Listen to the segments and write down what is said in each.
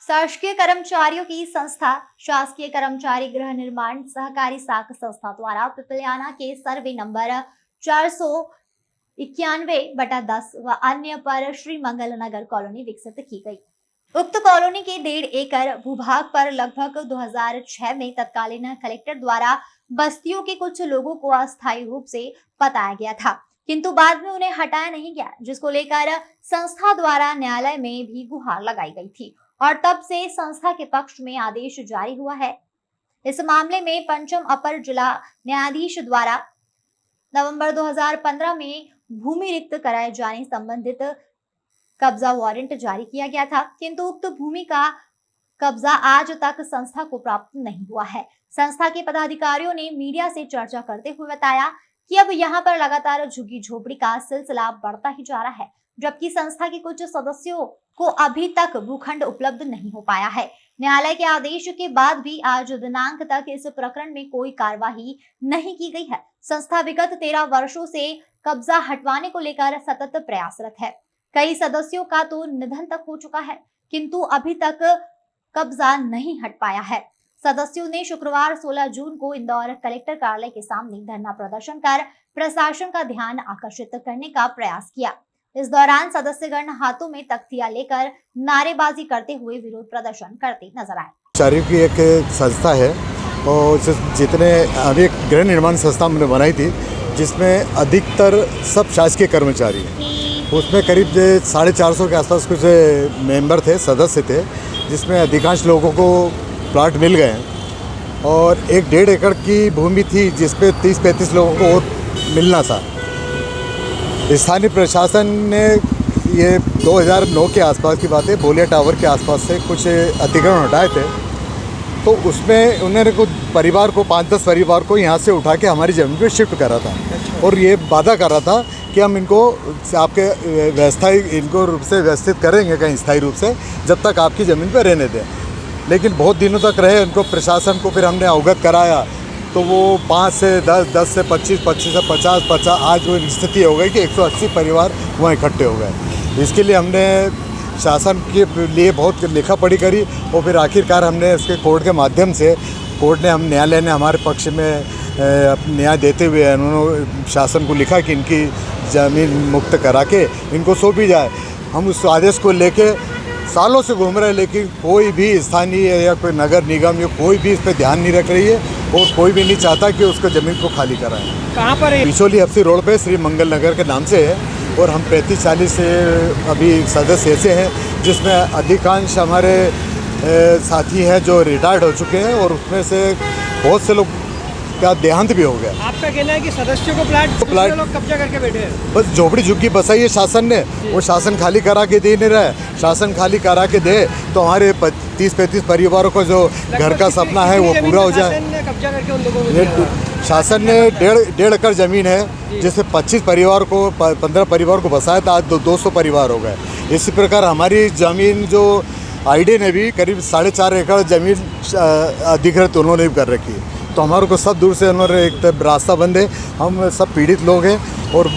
शासकीय कर्मचारियों की संस्था शासकीय कर्मचारी गृह निर्माण सहकारी साख संस्था द्वारा पिपलियाना के सर्वे नंबर 491/10 व अन्य पर श्री मंगल नगर कॉलोनी विकसित की गई। उक्त कॉलोनी के 1.5 एकड़ भूभाग पर लगभग 2006 में तत्कालीन कलेक्टर द्वारा बस्तियों के कुछ लोगों को अस्थायी रूप से बताया गया था, किंतु बाद में उन्हें हटाया नहीं गया, जिसको लेकर संस्था द्वारा न्यायालय में भी गुहार लगाई गई थी और तब से संस्था के पक्ष में आदेश जारी हुआ है। इस मामले में पंचम अपर जिला न्यायाधीश द्वारा नवंबर 2015 में भूमि रिक्त कराए जाने संबंधित कब्जा वारंट जारी किया गया था, किंतु उक्त भूमि का कब्जा आज तक संस्था को प्राप्त नहीं हुआ है। संस्था के पदाधिकारियों ने मीडिया से चर्चा करते हुए बताया कि अब यहाँ पर लगातार झुग्गी झोपड़ी का सिलसिला बढ़ता ही जा रहा है, जबकि संस्था के कुछ सदस्यों को अभी तक भूखंड उपलब्ध नहीं हो पाया है। न्यायालय के आदेश के बाद भी आज दिनांक तक इस प्रकरण में कोई कार्यवाही नहीं की गई है। संस्था विगत 13 वर्षों से कब्जा हटवाने को लेकर सतत प्रयासरत है। कई सदस्यों का तो निधन तक हो चुका है, किंतु अभी तक कब्जा नहीं हट पाया है। सदस्यों ने शुक्रवार 16 जून को इंदौर कलेक्टर कार्यालय के सामने धरना प्रदर्शन कर प्रशासन का ध्यान आकर्षित करने का प्रयास किया। इस दौरान सदस्यगण हाथों में तख्तियां लेकर नारेबाजी करते हुए विरोध प्रदर्शन करते नजर आए। कर्मचारियों की एक संस्था है और जितने अनेक गृह निर्माण संस्था हमने बनाई थी, जिसमें अधिकतर सब शासकीय कर्मचारी हैं। उसमें करीब 450 के आसपास कुछ मेंबर थे, सदस्य थे, जिसमें अधिकांश लोगों को प्लाट मिल गए हैं और 1.5 एकड़ की भूमि थी जिसपे 30-35 लोगों को और मिलना था। स्थानीय प्रशासन ने ये 2009 के आसपास की बात है, बोलिया टावर के आसपास से कुछ अतिक्रमण हटाए थे, तो उसमें उन्होंने कुछ परिवार को 5-10 परिवार को यहाँ से उठा के हमारी ज़मीन पे शिफ्ट करा था और ये वादा कर रहा था कि हम इनको आपके व्यवस्थाई इनको रूप से व्यवस्थित करेंगे कहीं स्थायी रूप से, जब तक आपकी ज़मीन पर रहने दें। लेकिन बहुत दिनों तक रहे, उनको प्रशासन को फिर हमने अवगत कराया तो वो 5 से 10, 10 से 25, 25 से 50, आज वो स्थिति हो गई कि 180 परिवार वहाँ इकट्ठे हो गए। इसके लिए हमने शासन के लिए बहुत लिखा पढ़ी करी और फिर आखिरकार हमने इसके कोर्ट के माध्यम से न्यायालय ने हमारे पक्ष में न्याय देते हुए उन्होंने शासन को लिखा कि इनकी ज़मीन मुक्त करा के इनको सौंपी जाए। हम उस आदेश को लेके सालों से घूम रहे हैं, लेकिन कोई भी स्थानीय या कोई नगर निगम या कोई भी इस पर ध्यान नहीं रख रही है और कोई भी नहीं चाहता कि उसको ज़मीन को खाली कराएं। कहाँ पर है? बिचौली हफ्सी रोड पे श्री मंगल नगर के नाम से है और हम 35-40 से अभी सदस्य ऐसे हैं, जिसमें अधिकांश हमारे साथी हैं जो रिटायर्ड हो चुके हैं और उसमें से बहुत से लोग का देहांत भी हो गया। आपका कहना है कि सदस्यों को प्लाट लोग कब्जा करके बैठे हैं? बस झोपड़ी झुग्गी बसाई है शासन ने, वो शासन खाली करा के दे नहीं रहा है। शासन खाली करा के दे तो हमारे 30-35 परिवारों को जो घर का सपना है वो पूरा हो जाए। कब्जा करके उन लोगों को शासन ने 1.5 एकड़ ज़मीन है, जिससे 25 परिवार को 15 परिवार को बसाया था, आज 200 परिवार हो गए। इसी प्रकार हमारी ज़मीन जो आईडी ने भी करीब 4.5 एकड़ ज़मीन अधिकृत उन्होंने भी कर रखी है। तो हमारे को सब दूर से उन्होंने एक रास्ता बंद है। हम सब पीड़ित लोग हैं और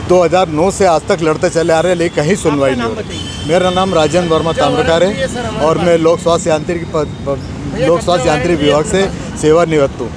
2009 से आज तक लड़ते चले आ रहे हैं, लेकिन कहीं सुनवाई नहीं हो रही। मेरा नाम राजेंद्र वर्मा ताम्रकार है और मैं लोक स्वास्थ्य यांत्रिक विभाग से सेवानिवृत्त हूँ।